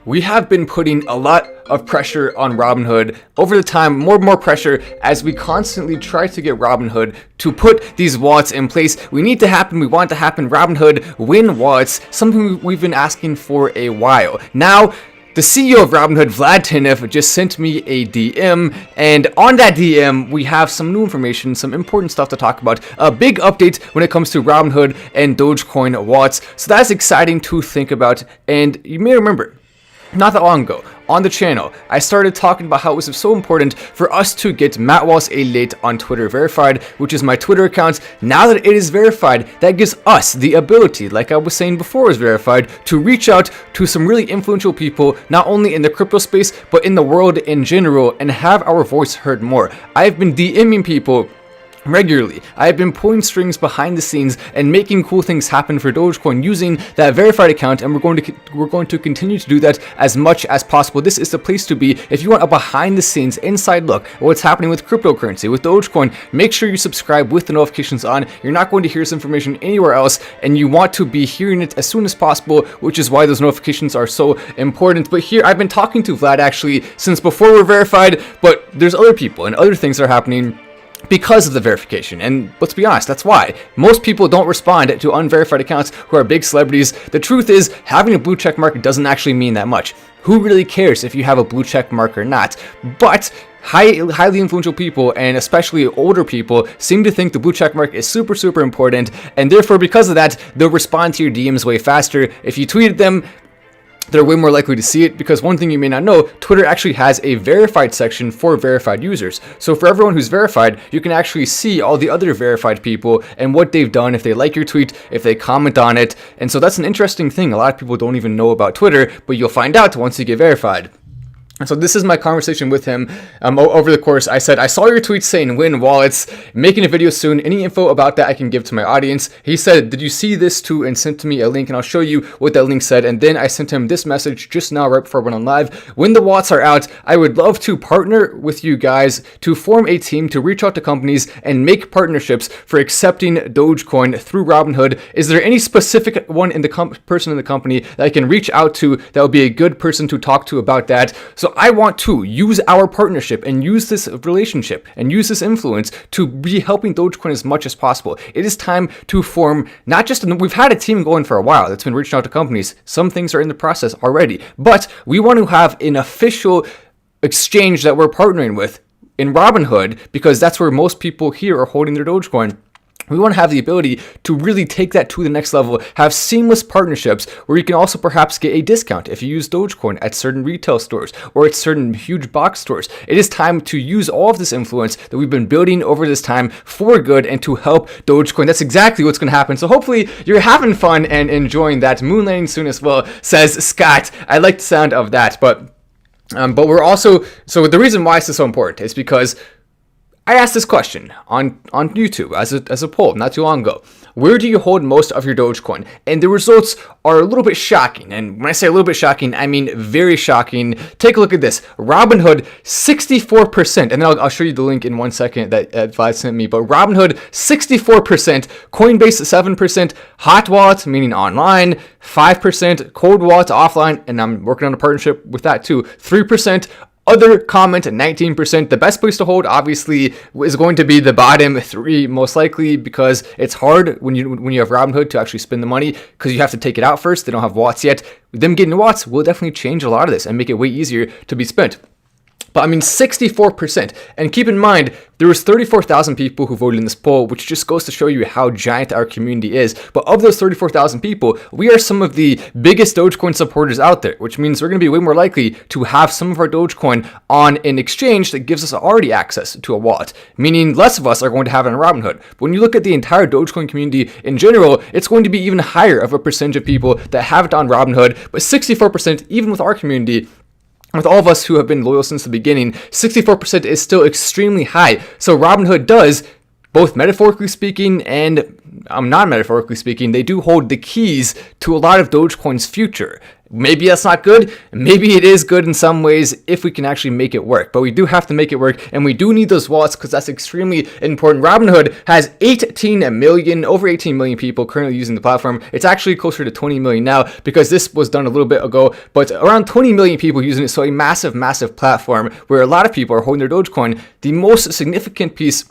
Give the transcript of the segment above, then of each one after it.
We have been putting a lot of pressure on Robinhood over the time, more and more pressure as we constantly try to get Robinhood to put these wallets in place. We need to happen, we want to happen. Robinhood win wallets, something we've been asking for a while. Now, the CEO of Robinhood, Vlad Tenev, just sent me a DM, and on that DM, we have some new information, some important stuff to talk about. A big update when it comes to Robinhood and Dogecoin wallets. So that's exciting to think about, and you may remember, not that long ago, on the channel, I started talking about how it was so important for us to get MattWallace88 on Twitter verified, which is my Twitter account. Now that it is verified, that gives us the ability, like I was saying before it was verified, to reach out to some really influential people, not only in the crypto space, but in the world in general, and have our voice heard more. I've been DMing people regularly. I have been pulling strings behind the scenes and making cool things happen for Dogecoin using that verified account, and we're going to continue to do that as much as possible. This is the place to be if you want a behind the scenes inside look at what's happening with cryptocurrency, with Dogecoin. Make sure you subscribe with the notifications on. You're not going to hear this information anywhere else, and you want to be hearing it as soon as possible, which is why those notifications are so important. But here, I've been talking to Vlad actually since before we're verified, but there's other people and other things that are happening because of the verification, and let's be honest, that's why most people don't respond to unverified accounts who are big celebrities. The truth is, having a blue check mark doesn't actually mean that much. Who really cares if you have a blue check mark or not? But highly influential people, and especially older people, seem to think the blue check mark is super important, and therefore because of that, they'll respond to your DMs way faster. If you tweeted them, they're way more likely to see it, because one thing you may not know, Twitter actually has a verified section for verified users. So for everyone who's verified, you can actually see all the other verified people and what they've done, if they like your tweet, if they comment on it. And so that's an interesting thing. A lot of people don't even know about Twitter, but you'll find out once you get verified. And so this is my conversation with him over the course. I said, I saw your tweet saying win wallets, making a video soon. Any info about that I can give to my audience? He said, did you see this too? And sent to me a link, and I'll show you what that link said. And then I sent him this message just now, right before I went on live. When the wallets are out, I would love to partner with you guys to form a team to reach out to companies and make partnerships for accepting Dogecoin through Robinhood. Is there any specific one in the person in the company that I can reach out to that would be a good person to talk to about that? So I want to use our partnership and use this relationship and use this influence to be helping Dogecoin as much as possible. It is time to form not just, we've had a team going for a while that's been reaching out to companies. Some things are in the process already, but we want to have an official exchange that we're partnering with in Robinhood, because that's where most people here are holding their Dogecoin. We want to have the ability to really take that to the next level, have seamless partnerships where you can also perhaps get a discount if you use Dogecoin at certain retail stores or at certain huge box stores. It is time to use all of this influence that we've been building over this time for good and to help Dogecoin. That's exactly what's going to happen. So hopefully you're having fun and enjoying that. Moon landing soon as well, says Scott. I like the sound of that, but we're also, so the reason why this is so important is because I asked this question on YouTube as a poll not too long ago. Where do you hold most of your Dogecoin? And the results are a little bit shocking. And when I say a little bit shocking, I mean very shocking. Take a look at this. Robinhood, 64%. And then I'll show you the link in 1 second that Vlad sent me. But Robinhood, 64%. Coinbase, 7%. Hot wallets, meaning online, 5%. Cold wallets, offline. And I'm working on a partnership with that too. 3%. Other comment, 19%. The best place to hold, obviously, is going to be the bottom 3, most likely, because it's hard when you have Robinhood to actually spend the money, because you have to take it out first. They don't have wallets yet. Them getting wallets will definitely change a lot of this and make it way easier to be spent. But I mean, 64%. And keep in mind, there was 34,000 people who voted in this poll, which just goes to show you how giant our community is. But of those 34,000 people, we are some of the biggest Dogecoin supporters out there, which means we're going to be way more likely to have some of our Dogecoin on an exchange that gives us already access to a wallet, meaning less of us are going to have it on Robinhood. But when you look at the entire Dogecoin community in general, it's going to be even higher of a percentage of people that have it on Robinhood. But 64%, even with our community, with all of us who have been loyal since the beginning, 64% is still extremely high. So Robinhood does, both metaphorically speaking and non-metaphorically speaking, they do hold the keys to a lot of Dogecoin's future. Maybe that's not good. Maybe it is good in some ways if we can actually make it work. But we do have to make it work, and we do need those wallets because that's extremely important. Robinhood has over 18 million people currently using the platform. It's actually closer to 20 million now because this was done a little bit ago, but around 20 million people using it. So a massive, massive platform where a lot of people are holding their Dogecoin. The most significant piece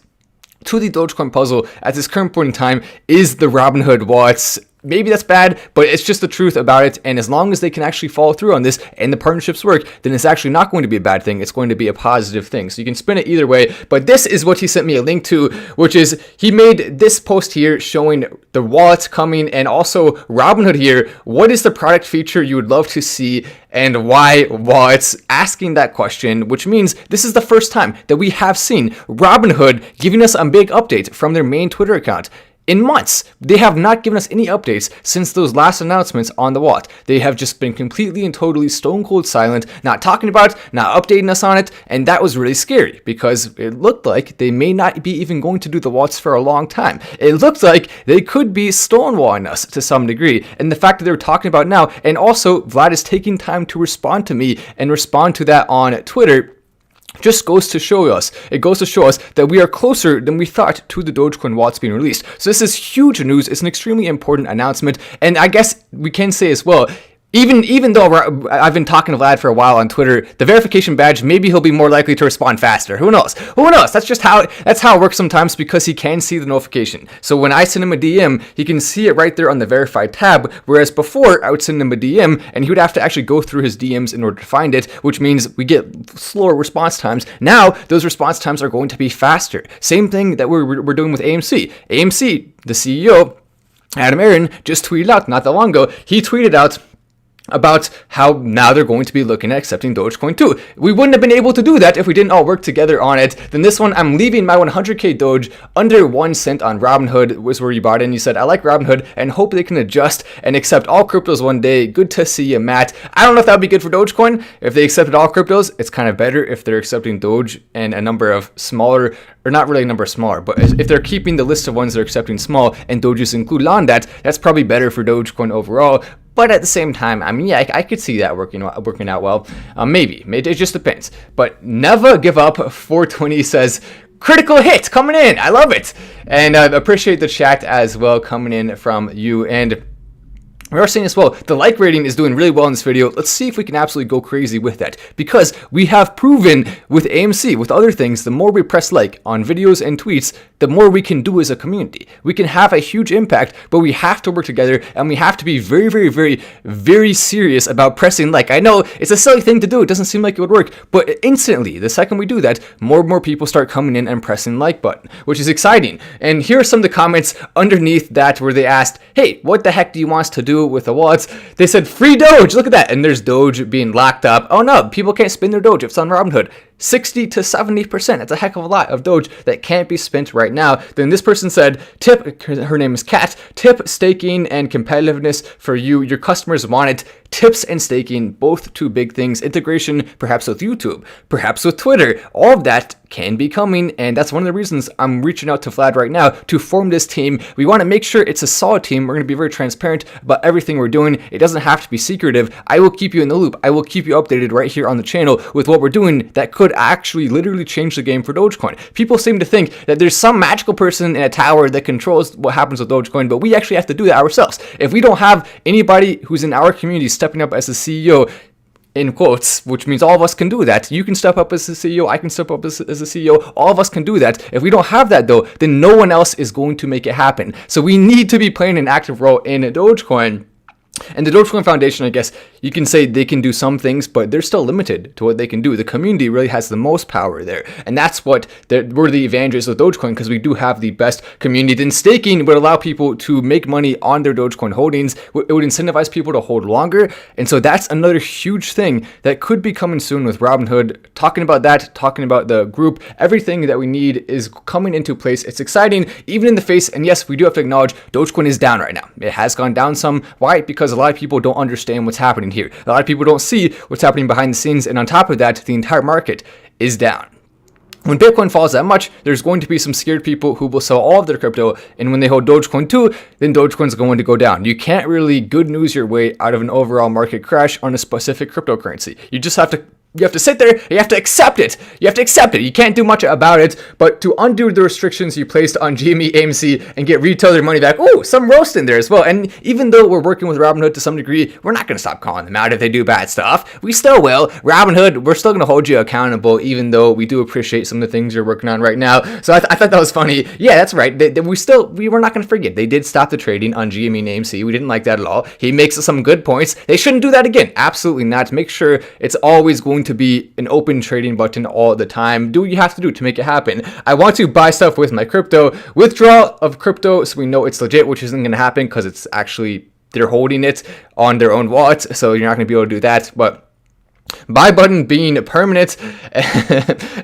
to the Dogecoin puzzle at this current point in time is the Robinhood wallets. Maybe that's bad, but it's just the truth about it. And as long as they can actually follow through on this and the partnerships work, then it's actually not going to be a bad thing. It's going to be a positive thing. So you can spin it either way. But this is what he sent me a link to, which is he made this post here showing the wallets coming and also Robinhood here. What is the product feature you would love to see and why wallets? Asking that question, which means this is the first time that we have seen Robinhood giving us a big update from their main Twitter account. In months, they have not given us any updates since those last announcements on the wallet. They have just been completely and totally stone cold silent, not talking about it, not updating us on it, and that was really scary because it looked like they may not be even going to do the wallets for a long time. It looked like they could be stonewalling us to some degree, and the fact that they're talking about it now, and also Vlad is taking time to respond to me and respond to that on Twitter, just goes to show us that we are closer than we thought to the Dogecoin wallets being released. So this is huge news. It's an extremely important announcement. And I guess we can say as well, even though I've been talking to Vlad for a while on Twitter, the verification badge, maybe he'll be more likely to respond faster. Who knows? That's how it works sometimes because he can see the notification. So when I send him a DM, he can see it right there on the verified tab. Whereas before, I would send him a DM and he would have to actually go through his DMs in order to find it, which means we get slower response times. Now, those response times are going to be faster. Same thing that we're doing with AMC. AMC, the CEO, Adam Aaron, just tweeted out not that long ago. He tweeted out about how now they're going to be looking at accepting Dogecoin too. We wouldn't have been able to do that if we didn't all work together on it. Then this one, I'm leaving my 100k Doge under 1 cent on Robinhood was where you bought it. And you said, I like Robinhood and hope they can adjust and accept all cryptos one day. Good to see you, Matt. I don't know if that would be good for Dogecoin. If they accepted all cryptos, it's kind of better if they're accepting Doge and a number of smaller, or not really a number smaller, but if they're keeping the list of ones they're accepting small and Doges included on that, that's probably better for Dogecoin overall. But at the same time, I mean, yeah, I could see that working out well. Maybe. It just depends. But never give up. 420 says, critical hit coming in. I love it. And I appreciate the chat as well coming in from you. And we are saying as well, the like rating is doing really well in this video. Let's see if we can absolutely go crazy with that. Because we have proven with AMC, with other things, the more we press like on videos and tweets, the more we can do as a community. We can have a huge impact, but we have to work together and we have to be very, very, very, very serious about pressing like. I know it's a silly thing to do. It doesn't seem like it would work, but instantly, the second we do that, more and more people start coming in and pressing like button, which is exciting. And here are some of the comments underneath that where they asked, hey, what the heck do you want us to do with the wallets? They said free Doge, look at that, and there's Doge being locked up. Oh no, people can't spin their Doge if it's on Robinhood. 60 to 70%. That's a heck of a lot of Doge that can't be spent right now. Then this person said, tip, her name is Kat, tip, staking, and competitiveness for you. Your customers want it. Tips and staking, both two big things. Integration, perhaps with YouTube, perhaps with Twitter. All of that can be coming, and that's one of the reasons I'm reaching out to Vlad right now to form this team. We want to make sure it's a solid team. We're going to be very transparent about everything we're doing. It doesn't have to be secretive. I will keep you in the loop. I will keep you updated right here on the channel with what we're doing that could actually literally change the game for Dogecoin. People seem to think that there's some magical person in a tower that controls what happens with Dogecoin, but we actually have to do that ourselves. If we don't have anybody who's in our community stepping up as a CEO, in quotes, which means all of us can do that. You can step up as a CEO, I can step up as a CEO, all of us can do that. If we don't have that though, then no one else is going to make it happen. So we need to be playing an active role in Dogecoin. And the Dogecoin Foundation, I guess you can say they can do some things, but they're still limited to what they can do. The community really has the most power there. And that's what we're the evangelists of Dogecoin, because we do have the best community. Then staking would allow people to make money on their Dogecoin holdings. It would incentivize people to hold longer. And so that's another huge thing that could be coming soon with Robinhood. Talking about that, talking about the group, everything that we need is coming into place. It's exciting, even in the face. And yes, we do have to acknowledge Dogecoin is down right now. It has gone down some. Why? Because a lot of people don't understand what's happening here. A lot of people don't see what's happening behind the scenes, and on top of that, the entire market is down. When Bitcoin falls that much, there's going to be some scared people who will sell all of their crypto, and when they hold Dogecoin too, then Dogecoin's going to go down. You can't really good news your way out of an overall market crash on a specific cryptocurrency. You just have to sit there, you have to accept it. You have to accept it. You can't do much about it, but to undo the restrictions you placed on GME, AMC, and get retail their money back, some roast in there as well. And even though we're working with Robinhood to some degree, we're not going to stop calling them out if they do bad stuff. We still will. Robinhood, we're still going to hold you accountable, even though we do appreciate some of the things you're working on right now. So I thought that was funny. Yeah, that's right. We were not going to forget. They did stop the trading on GME and AMC. We didn't like that at all. He makes some good points. They shouldn't do that again. Absolutely not. Make sure it's always going to be an open trading button all the time. Do what you have to do to make it happen. I want to buy stuff with my crypto, withdraw of crypto so we know it's legit, which isn't going to happen because it's actually, they're holding it on their own wallets, so you're not going to be able to do that. But buy button being permanent.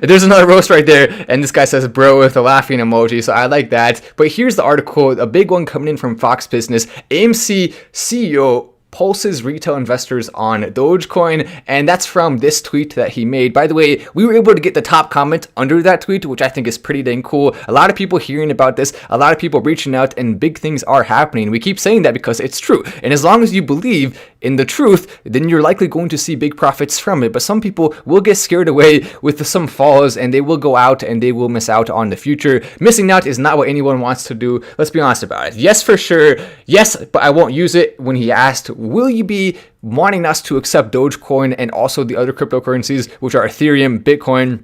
There's another roast right there, and this guy says bro with a laughing emoji, so I like that. But here's the article, a big one coming in from Fox Business. AMC CEO pulses retail investors on Dogecoin, and that's from this tweet that he made. By the way, we were able to get the top comment under that tweet, which I think is pretty dang cool. A lot of people hearing about this, a lot of people reaching out, and big things are happening. We keep saying that because it's true, and as long as you believe in the truth, then you're likely going to see big profits from it. But some people will get scared away with some falls, and they will go out and they will miss out on the future. Missing out is not what anyone wants to do. Let's be honest about it. Yes, for sure. Yes, but I won't use it. When he asked, will you be wanting us to accept Dogecoin and also the other cryptocurrencies, which are Ethereum, Bitcoin,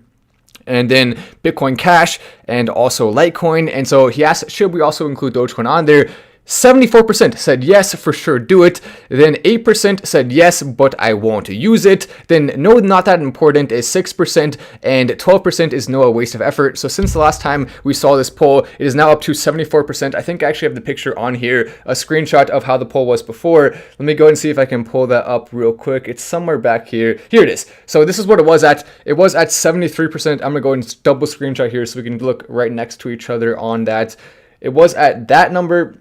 and then Bitcoin Cash, and also Litecoin? And so he asked, should we also include Dogecoin on there? 74% said yes, for sure, do it. Then 8% said yes, but I won't use it. Then no, not that important is 6%, and 12% is no, a waste of effort. So since the last time we saw this poll, it is now up to 74%. I think I actually have the picture on here, a screenshot of how the poll was before. Let me go and see if I can pull that up real quick. It's somewhere back here. Here it is. So this is what it was at. It was at 73%. I'm gonna go and double screenshot here so we can look right next to each other on that. It was at that number,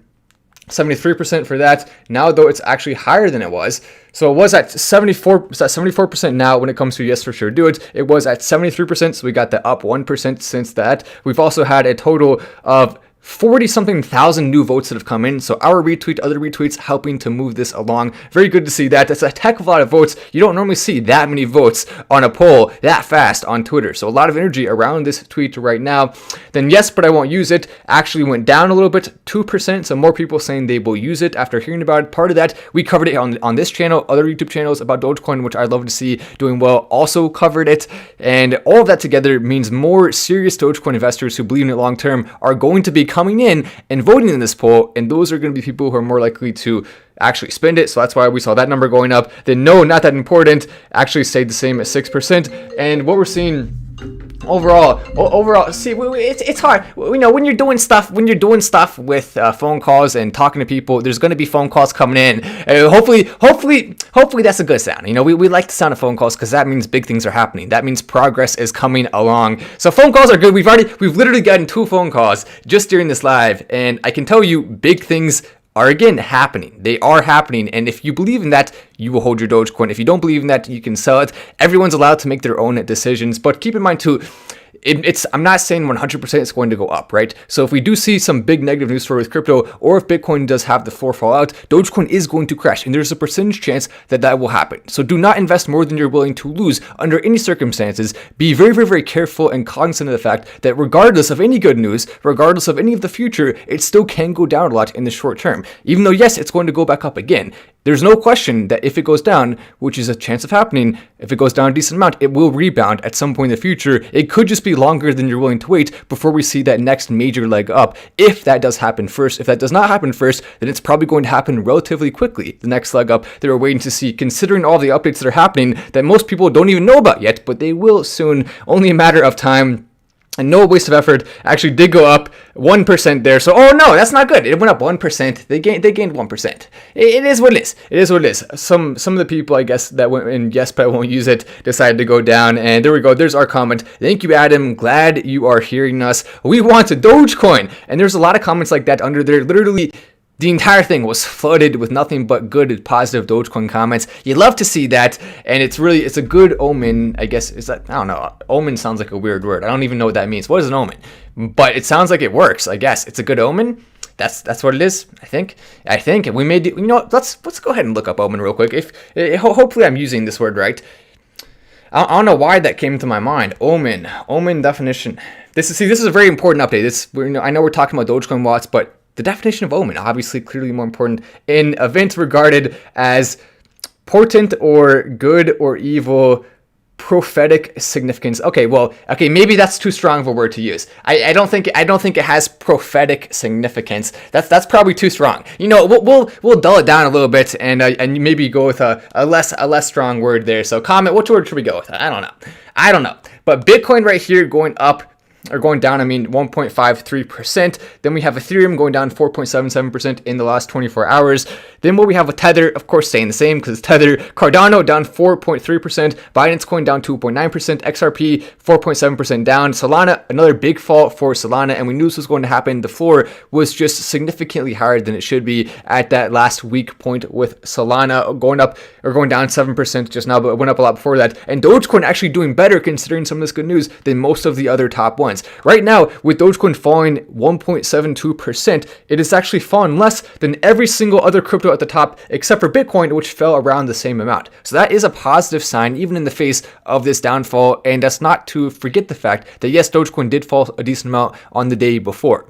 73% for that. Now though, it's actually higher than it was. So it was at 74% now when it comes to yes, for sure, do it. It was at 73%, so we got the up 1% since that. We've also had a total of 40-something thousand new votes that have come in. So our retweet, other retweets helping to move this along. Very good to see that. That's a heck of a lot of votes. You don't normally see that many votes on a poll that fast on Twitter. So a lot of energy around this tweet right now. Then yes, but I won't use it actually went down a little bit, 2%. So more people saying they will use it after hearing about it. Part of that, we covered it on this channel, other YouTube channels about Dogecoin, which I'd love to see doing well, also covered it. And all of that together means more serious Dogecoin investors who believe in it long term are going to be coming in and voting in this poll, and those are going to be people who are more likely to actually spend it. So that's why we saw that number going up. Then no, not that important, actually stayed the same at 6%. And what we're seeing overall, see, it's hard. You know, when you're doing stuff with phone calls and talking to people, there's going to be phone calls coming in. Hopefully that's a good sound. You know, we like the sound of phone calls because that means big things are happening. That means progress is coming along. So phone calls are good. We've literally gotten 2 phone calls just during this live, and I can tell you big things are again happening. They are happening, and if you believe in that, you will hold your Dogecoin. If you don't believe in that, you can sell it. Everyone's allowed to make their own decisions, but keep in mind too, I'm not saying 100% it's going to go up, right? So if we do see some big negative news story with crypto, or if Bitcoin does have the floor fall out, Dogecoin is going to crash, and there's a percentage chance that that will happen. So do not invest more than you're willing to lose under any circumstances. Be very, very, very careful and cognizant of the fact that regardless of any good news, regardless of any of the future, it still can go down a lot in the short term. Even though, yes, it's going to go back up again. There's no question that if it goes down, which is a chance of happening, if it goes down a decent amount, it will rebound at some point in the future. It could just be longer than you're willing to wait before we see that next major leg up. If that does happen first, if that does not happen first, then it's probably going to happen relatively quickly. The next leg up that we're waiting to see, considering all the updates that are happening that most people don't even know about yet, but they will soon, only a matter of time. And no waste of effort, actually did go up 1% there. So, oh no, that's not good. It went up 1%. They gained 1%. It is what it is. It is what it is. Some of the people, I guess, that went in yes, but I won't use it, decided to go down. And there we go. There's our comment. Thank you, Adam. Glad you are hearing us. We want a Dogecoin. And there's a lot of comments like that under there. Literally, The entire thing was flooded with nothing but good, positive Dogecoin comments. You love to see that, and it's a good omen, I guess. Is that, I don't know. Omen sounds like a weird word. I don't even know what that means. What is an omen? But it sounds like it works, I guess. It's a good omen. That's what it is, I think. We made it, let's go ahead and look up omen real quick. Hopefully I'm using this word right. I don't know why that came to my mind. Omen definition. This is a very important update. I know we're talking about Dogecoin watts, but the definition of omen, obviously clearly more important in events regarded as portent or good or evil prophetic significance. Okay, maybe that's too strong of a word to use. I don't think it has prophetic significance. That's probably too strong. We'll dull it down a little bit and maybe go with a less strong word there. So comment, which word should we go with? I don't know. But Bitcoin right here going up. Or going down, 1.53%. Then we have Ethereum going down 4.77% in the last 24 hours. Then we have a Tether, of course, staying the same because it's Tether. Cardano down 4.3%. Binance Coin down 2.9%. XRP 4.7% down. Solana, another big fall for Solana, and we knew this was going to happen. The floor was just significantly higher than it should be at that last weak point with Solana going up or going down 7% just now, but it went up a lot before that. And Dogecoin actually doing better considering some of this good news than most of the other top ones. Right now, with Dogecoin falling 1.72%, it has actually fallen less than every single other crypto at the top, except for Bitcoin, which fell around the same amount. So that is a positive sign, even in the face of this downfall. And that's not to forget the fact that yes, Dogecoin did fall a decent amount on the day before.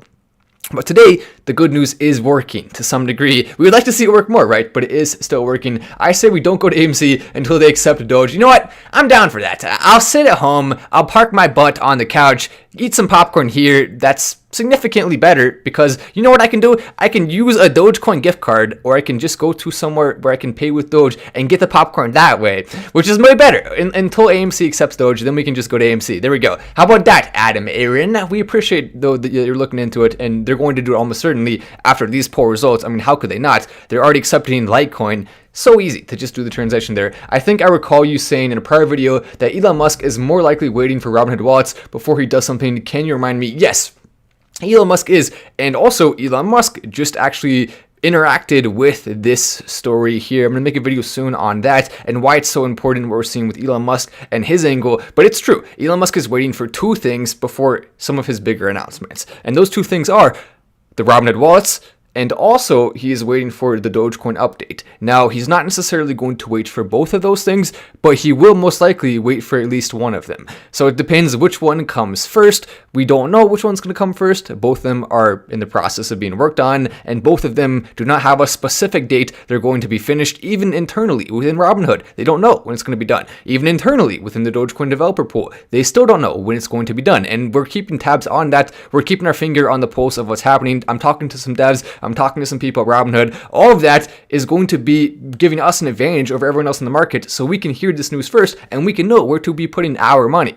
But today, the good news is working to some degree. We would like to see it work more, right? But it is still working. I say we don't go to AMC until they accept Doge. You know what? I'm down for that. I'll sit at home. I'll park my butt on the couch, eat some popcorn here. That's significantly better because you know what I can do? I can use a Dogecoin gift card, or I can just go to somewhere where I can pay with Doge and get the popcorn that way, which is way better. Until AMC accepts Doge, then we can just go to AMC. There we go. How about that, Adam Aaron? We appreciate though that you're looking into it, and they're going to do it almost certainly after these poor results. How could they not? They're already accepting Litecoin. So easy to just do the transaction there. I think I recall you saying in a prior video that Elon Musk is more likely waiting for Robinhood wallets before he does something. Can you remind me? Yes. Elon Musk is, and also Elon Musk just actually interacted with this story here. I'm going to make a video soon on that and why it's so important what we're seeing with Elon Musk and his angle. But it's true. Elon Musk is waiting for two things before some of his bigger announcements. And those two things are the Robinhood wallets, and also he is waiting for the Dogecoin update. Now, he's not necessarily going to wait for both of those things, but he will most likely wait for at least one of them. So it depends which one comes first. We don't know which one's going to come first. Both of them are in the process of being worked on, and both of them do not have a specific date they're going to be finished. Even internally within Robinhood, they don't know when it's going to be done. Even internally within the Dogecoin developer pool, they still don't know when it's going to be done. And we're keeping tabs on that. We're keeping our finger on the pulse of what's happening. I'm talking to some devs. I'm talking to some people at Robinhood. All of that is going to be giving us an advantage over everyone else in the market, so we can hear this news first and we can know where to be putting our money.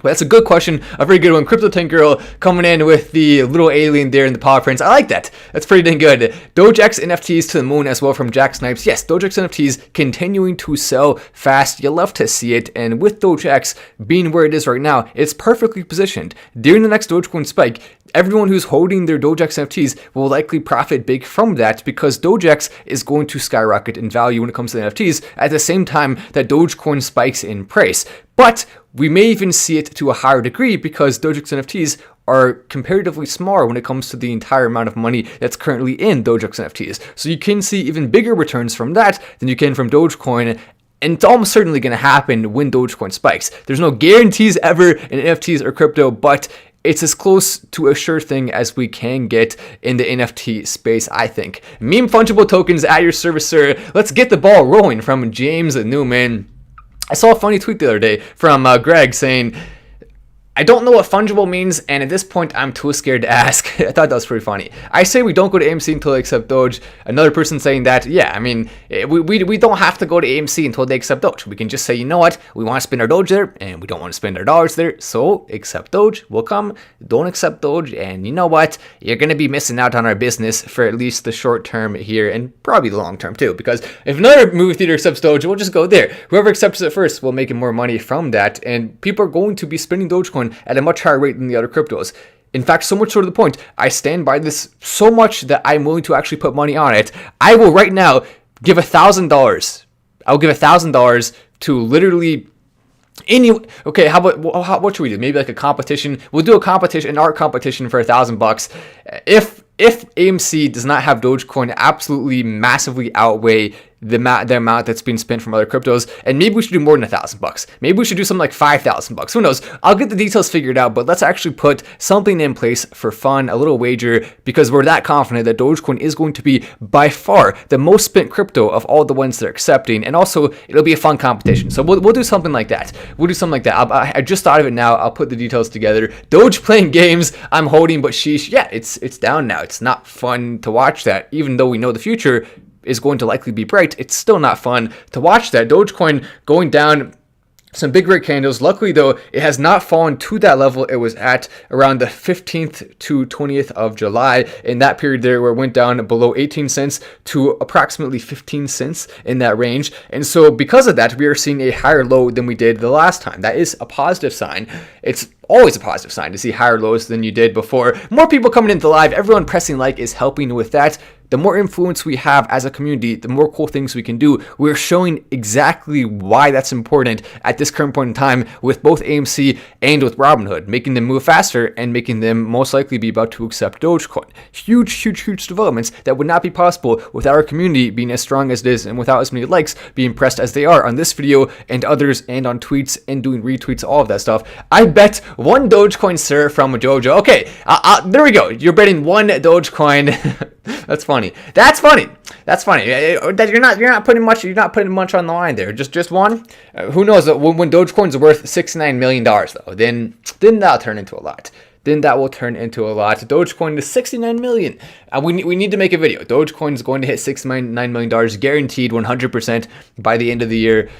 But that's a good question, a very good one. Crypto Tank Girl coming in with the little alien there in the paw prints. I like that. That's pretty dang good. Dogex NFTs to the moon as well from Jack Snipes. Yes, Dogex NFTs continuing to sell fast. You love to see it. And with Dogex being where it is right now, it's perfectly positioned. During the next Dogecoin spike, everyone who's holding their Dogex NFTs will likely profit big from that because Dogex is going to skyrocket in value when it comes to the NFTs at the same time that Dogecoin spikes in price. But we may even see it to a higher degree because Dogex NFTs are comparatively smaller when it comes to the entire amount of money that's currently in Dogex NFTs. So you can see even bigger returns from that than you can from Dogecoin. And it's almost certainly going to happen when Dogecoin spikes. There's no guarantees ever in NFTs or crypto, but it's as close to a sure thing as we can get in the NFT space, I think. Meme fungible tokens at your service, sir. Let's get the ball rolling from James Newman. I saw a funny tweet the other day from Greg saying, I don't know what fungible means, and at this point, I'm too scared to ask. I thought that was pretty funny. I say we don't go to AMC until they accept Doge. Another person saying that, yeah, we don't have to go to AMC until they accept Doge. We can just say, you know what, we want to spend our Doge there, and we don't want to spend our dollars there, so accept Doge, we'll come. Don't accept Doge, and you know what, you're going to be missing out on our business for at least the short term here, and probably the long term too, because if another movie theater accepts Doge, we'll just go there. Whoever accepts it first will make more money from that, and people are going to be spending Dogecoin at a much higher rate than the other cryptos. In fact, so much so to the point, I stand by this so much that I'm willing to actually put money on it. I will right now give $1,000. I'll give $1,000 to literally okay, what should we do? Maybe like a competition. We'll do a competition, an art competition for $1,000. If AMC does not have Dogecoin absolutely massively outweigh the amount that's being spent from other cryptos, and maybe we should do more than $1,000. Maybe we should do something like $5,000. Who knows? I'll get the details figured out, but let's actually put something in place for fun, a little wager, because we're that confident that Dogecoin is going to be by far the most spent crypto of all the ones they're accepting, and also it'll be a fun competition. So we'll do something like that. I just thought of it now. I'll put the details together. Doge playing games. I'm holding, but sheesh, yeah, it's down now. It's not fun to watch that, even though we know the future is going to likely be bright. It's still not fun to watch that. Dogecoin going down, some big red candles. Luckily though, it has not fallen to that level it was at around the 15th to 20th of July. In that period there, where it went down below 18 cents to approximately 15 cents in that range. And so because of that, we are seeing a higher low than we did the last time. That is a positive sign. It's always a positive sign to see higher lows than you did before. More people coming into live, everyone pressing like is helping with that. The more influence we have as a community, the more cool things we can do. We're showing exactly why that's important at this current point in time with both AMC and with Robinhood, making them move faster and making them most likely be about to accept Dogecoin. Huge developments that would not be possible without our community being as strong as it is and without as many likes being pressed as they are on this video and others and on tweets and doing retweets, all of that stuff. I bet one Dogecoin, sir, from Jojo. Okay, there we go. You're betting one Dogecoin. That's funny. That's funny. That you're not putting much on the line there. Just one. Who knows? When Dogecoin's worth $69 million though, then that'll turn into a lot. Dogecoin is $69 million. We need to make a video. Dogecoin is going to hit $69 million, guaranteed 100% by the end of the year.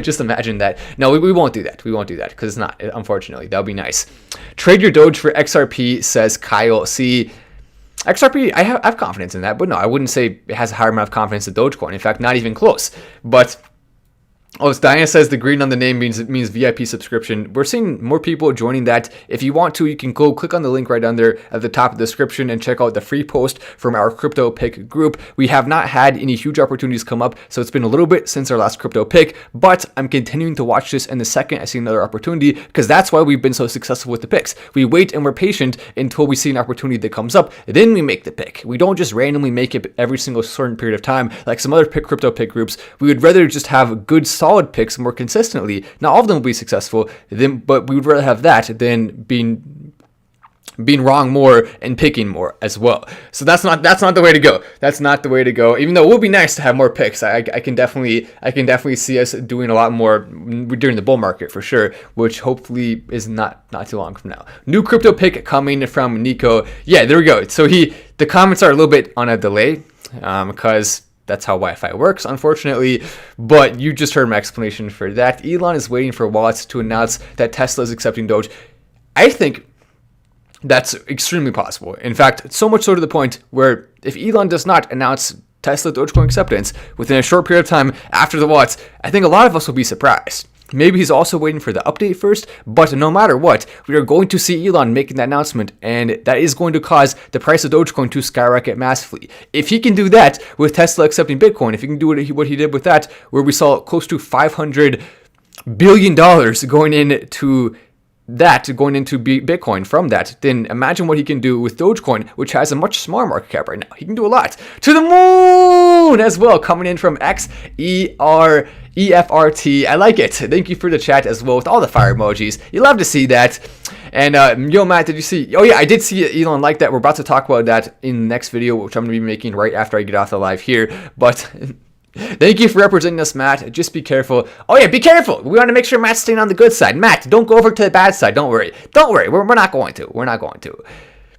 Just imagine that. No, we won't do that. Because it's not. Unfortunately, that would be nice. Trade your Doge for XRP, says Kyle C. XRP, I have confidence in that, but no, I wouldn't say it has a higher amount of confidence than Dogecoin. In fact, not even close. But Diana says the green on the name means VIP subscription. We're seeing more people joining that. If you want to, you can go click on the link right down there at the top of the description and check out the free post from our crypto pick group. We have not had any huge opportunities come up, so it's been a little bit since our last crypto pick, but I'm continuing to watch this, and the second I see another opportunity, because that's why we've been so successful with the picks. We wait and we're patient until we see an opportunity that comes up, then we make the pick. We don't just randomly make it every single certain period of time like some other crypto pick groups. We would rather just have good solid picks more consistently. Not all of them will be successful, but we would rather have that than being wrong more and picking more as well. So that's not the way to go. That's not the way to go. Even though it would be nice to have more picks, I can definitely see us doing a lot more during the bull market for sure, which hopefully is not too long from now. New crypto pick coming from Nico. Yeah, there we go. So the comments are a little bit on a delay because that's how Wi-Fi works, unfortunately, but you just heard my explanation for that. Elon is waiting for wallets to announce that Tesla is accepting Doge. I think that's extremely possible. In fact, so much so to the point where if Elon does not announce Tesla Dogecoin acceptance within a short period of time after the wallets, I think a lot of us will be surprised. Maybe he's also waiting for the update first, but no matter what, we are going to see Elon making that announcement, and that is going to cause the price of Dogecoin to skyrocket massively. If he can do that with Tesla accepting Bitcoin, if he can do what he did with that, where we saw close to $500 billion going into Bitcoin from that, then imagine what he can do with Dogecoin, which has a much smaller market cap right now. He can do a lot. To the moon as well, coming in from XEREFRT. I like it. Thank you for the chat as well with all the fire emojis. You love to see that. And yo, Matt, did you see? Oh yeah, I did see Elon like that. We're about to talk about that in the next video, which I'm going to be making right after I get off the live here. But thank you for representing us, Matt. Just be careful. Oh yeah, be careful. We want to make sure Matt's staying on the good side. Matt, don't go over to the bad side. Don't worry. We're not going to.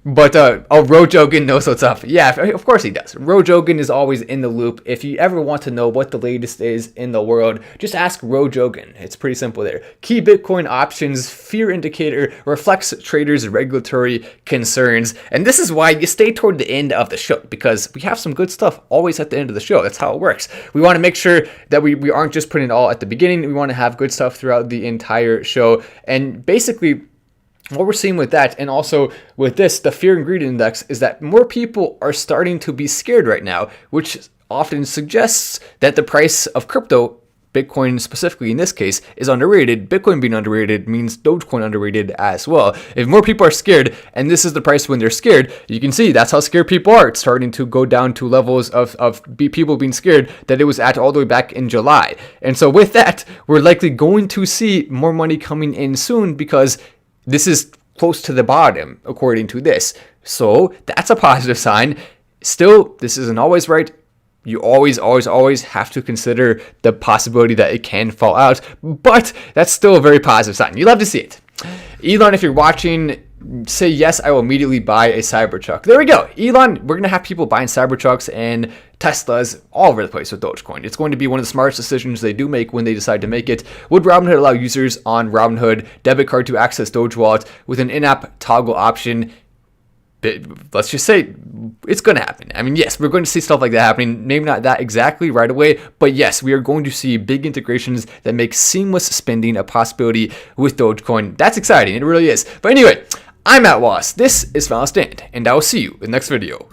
But Rojogan knows what's up. Yeah, of course he does. Rojogan is always in the loop. If you ever want to know what the latest is in the world, just ask Rojogan. It's pretty simple there. Key Bitcoin options, fear indicator, reflects traders' regulatory concerns. And this is why you stay toward the end of the show, because we have some good stuff always at the end of the show. That's how it works. We want to make sure that we aren't just putting it all at the beginning. We want to have good stuff throughout the entire show. And basically, what we're seeing with that, and also with this, the fear and greed index, is that more people are starting to be scared right now, which often suggests that the price of crypto, Bitcoin specifically in this case, is underrated. Bitcoin being underrated means Dogecoin underrated as well. If more people are scared, and this is the price when they're scared, you can see that's how scared people are. It's starting to go down to levels of people being scared that it was at all the way back in July. And so with that, we're likely going to see more money coming in soon, because this is close to the bottom, according to this. So that's a positive sign. Still, this isn't always right. You always have to consider the possibility that it can fall out, but that's still a very positive sign. You love to see it. Elon, if you're watching, say yes, I will immediately buy a Cybertruck. There we go. Elon, we're going to have people buying Cybertrucks and Teslas all over the place with Dogecoin. It's going to be one of the smartest decisions they do make when they decide to make it. Would Robinhood allow users on Robinhood debit card to access Doge Wallet with an in-app toggle option? Let's just say it's going to happen. I mean, yes, we're going to see stuff like that happening. Maybe not that exactly right away, but yes, we are going to see big integrations that make seamless spending a possibility with Dogecoin. That's exciting. It really is. But anyway, I'm Matt Wallace. This is Final Stand, and I will see you in the next video.